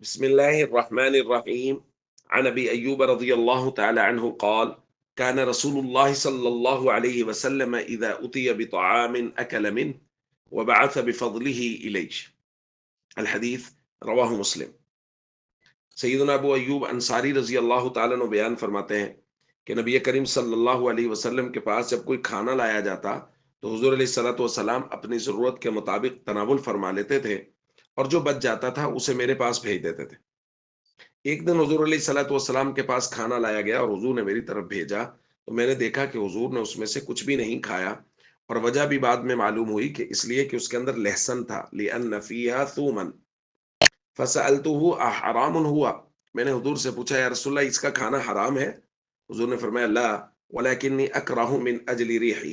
بسم الله الرحمن الرحيم. عن أبي أيوب رضي الله تعالى عنه قال: كان رسول الله صلى الله عليه وسلم إذا أتي بطعام أكل منه وبعث بفضله إليه. الحديث رواه مسلم. سیدنا ابو ایوب انصاری رضی اللہ تعالیٰ عنہ بیان فرماتے ہیں کہ نبی کریم صلی اللہ علیہ وسلم کے پاس جب کوئی کھانا لایا جاتا تو حضور علیہ الصلوۃ والسلام اپنی ضرورت کے مطابق تناول فرما لیتے تھے، اور جو بچ جاتا تھا اسے میرے پاس بھیج دیتے تھے۔ ایک دن حضور علیہ الصلوۃ والسلام کے پاس کھانا لایا گیا اور حضور نے میری طرف بھیجا تو میں نے دیکھا کہ حضور نے اس میں سے کچھ بھی نہیں کھایا، اور وجہ بھی بعد میں معلوم ہوئی کہ اس لیے کہ اس کے اندر لہسن تھا، لِأَنَّ فِيهَا ثُومًا فَسَأَلْتُهُ أَحَرَامٌ هُوَ۔ میں نے حضور سے پوچھا یا رسول اللہ اس کا کھانا حرام ہے؟ حضور نے فرمایا لا وَلَكِنِّي أَكْرَهُ مِنْ أَجْلِ رِيحِهِ،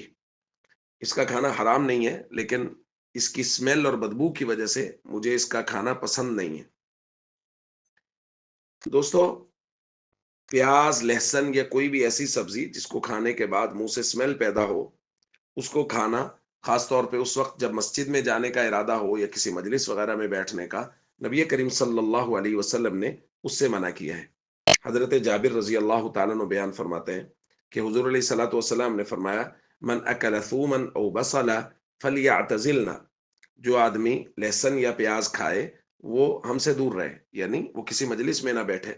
اس کا کھانا حرام نہیں ہے لیکن اس کی سمیل اور بدبو کی وجہ سے مجھے اس کا کھانا پسند نہیں ہے۔ دوستو، پیاز، لہسن یا کوئی بھی ایسی سبزی جس کو کھانے کے بعد منہ سے اسمیل پیدا ہو، اس کو کھانا، خاص طور پہ اس وقت جب مسجد میں جانے کا ارادہ ہو یا کسی مجلس وغیرہ میں بیٹھنے کا، نبی کریم صلی اللہ علیہ وسلم نے اس سے منع کیا ہے۔ حضرت جابر رضی اللہ تعالیٰ عنہ بیان فرماتے ہیں کہ حضور علیہ الصلوۃ والسلام نے فرمایا من اکل ثوما او بصلا فلیعتزلنا، جو آدمی لہسن یا پیاز کھائے وہ ہم سے دور رہے، یعنی وہ کسی مجلس میں نہ بیٹھے۔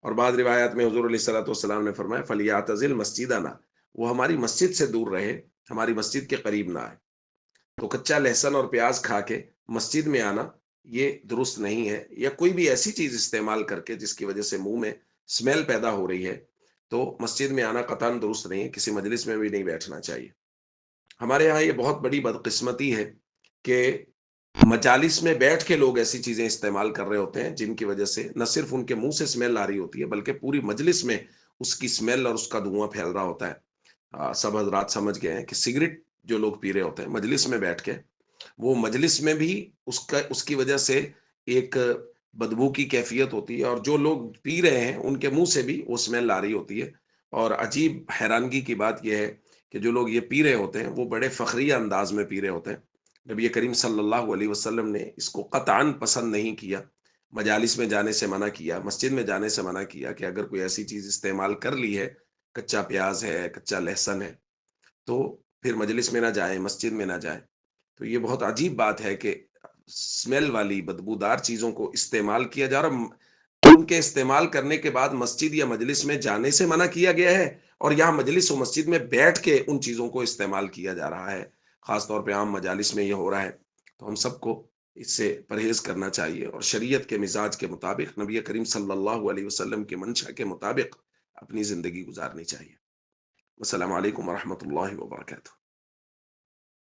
اور بعض روایات میں حضور علیہ الصلوۃ والسلام نے فرمایا فلیعتزل مسجدنا، وہ ہماری مسجد سے دور رہے، ہماری مسجد کے قریب نہ آئے۔ تو کچا لہسن اور پیاز کھا کے مسجد میں آنا یہ درست نہیں ہے، یا کوئی بھی ایسی چیز استعمال کر کے جس کی وجہ سے منہ میں اسمیل پیدا ہو رہی ہے تو مسجد میں آنا قطعاً درست نہیں ہے، کسی مجلس میں بھی نہیں بیٹھنا چاہیے۔ ہمارے ہاں یہ بہت بڑی بدقسمتی ہے کہ مجالس میں بیٹھ کے لوگ ایسی چیزیں استعمال کر رہے ہوتے ہیں جن کی وجہ سے نہ صرف ان کے منہ سے اسمیل آ رہی ہوتی ہے بلکہ پوری مجلس میں اس کی اسمیل اور اس کا دھواں پھیل رہا ہوتا ہے۔ سب حضرات سمجھ گئے ہیں کہ سگریٹ جو لوگ پی رہے ہوتے ہیں مجلس میں بیٹھ کے، وہ مجلس میں بھی اس کی وجہ سے ایک بدبو کی کیفیت ہوتی ہے، اور جو لوگ پی رہے ہیں ان کے منہ سے بھی وہ اسمیل آ رہی ہوتی ہے۔ اور عجیب حیرانگی کی بات یہ ہے کہ جو لوگ یہ پی رہے ہوتے ہیں وہ بڑے فخریہ انداز میں پی رہے ہوتے ہیں۔ نبی کریم صلی اللہ علیہ وسلم نے اس کو قطعاً پسند نہیں کیا، مجالس میں جانے سے منع کیا، مسجد میں جانے سے منع کیا کہ اگر کوئی ایسی چیز استعمال کر لی ہے، کچا پیاز ہے، کچا لہسن ہے، تو پھر مجلس میں نہ جائیں، مسجد میں نہ جائیں۔ تو یہ بہت عجیب بات ہے کہ اسمیل والی بدبودار چیزوں کو استعمال کیا جا رہا، ان کے استعمال کرنے کے بعد مسجد یا مجلس میں جانے سے منع کیا گیا ہے، اور یہاں مجلس و مسجد میں بیٹھ کے ان چیزوں کو استعمال کیا جا رہا ہے، خاص طور پہ عام مجالس میں یہ ہو رہا ہے۔ تو ہم سب کو اس سے پرہیز کرنا چاہیے اور شریعت کے مزاج کے مطابق، نبی کریم صلی اللہ علیہ وسلم کے منشا کے مطابق اپنی زندگی گزارنی چاہیے۔ السلام علیکم ورحمۃ اللہ وبرکاتہ۔